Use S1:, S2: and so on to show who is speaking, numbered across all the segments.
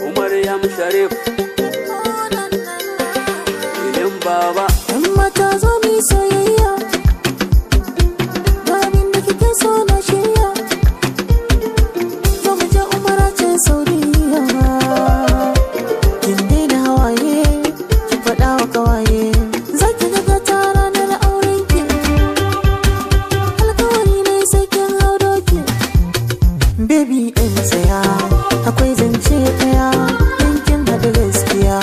S1: Umar shariff lilin baba.
S2: Yan mata zo mi soyayya, ga abin da kike so na shirya. Zo mu je Umara ce Saudiya. Kin daina hawaye, ki faɗa wa kawaye, za ki ga ta ranar aurenki. Alkawari ne sai kin hau doki. Baby ɗin tsaya, akwai zance ɗaya, yankin haɗu gaskiya,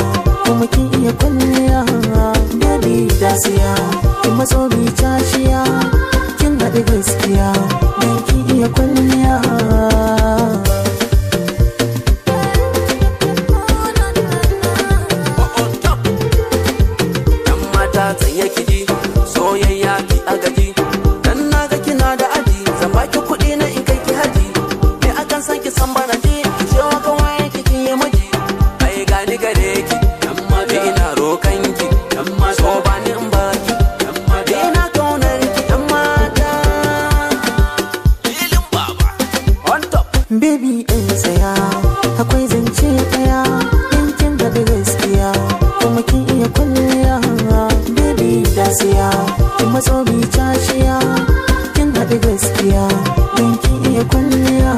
S2: kuma kin iya kwalliya. Baby dasiya, kin matso bi cashiya, kin haɗu gaskiya, don kin iya kwalliya.
S1: Yan mata tsaye kiji, soyayya ki agaji, dan naga kina da aji, zan baki kuɗi na in kai ki haji. Me akan san ki san bana ji, ki ce wa kawai ki kin yi miji. Ai gani gare ki, yan mata ina rokan ki, yan mata so ba ni in baki, yan mata ina kaunar ki, yan mata. Lilin baba, on top.
S2: Baby ɗin tsaya, akwai zance ɗaya, yankin haɗu gaskiya, kuma kin iya kwalliya. Baby dasiya, kin matso bi cashiya, kin haɗu gaskiya, don kin iya kwalliya.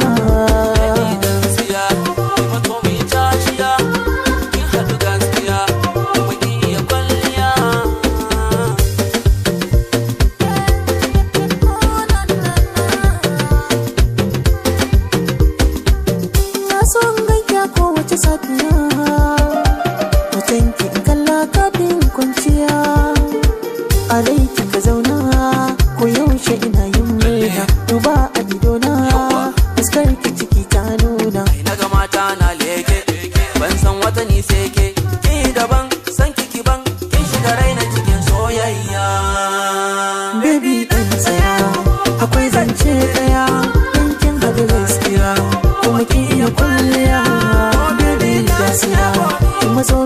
S2: Son ganki kowace safiya, hotonki in kalla kafin kwanciya. A rai kika zauna, ko yaushe ina yin murna. Duba a idona, fuskar ki ciki ta nuna.
S1: Na ga mata na leke, ban san wata ni sai ke. Ki daban, san kiki ban, kin shiga raina cikin soyayya.
S2: Baby ɗin tsaya, akwai zance ɗaya, yankin haɗu gaskiya, kuma kin iya kwalliya. Baby dasiya, kin matso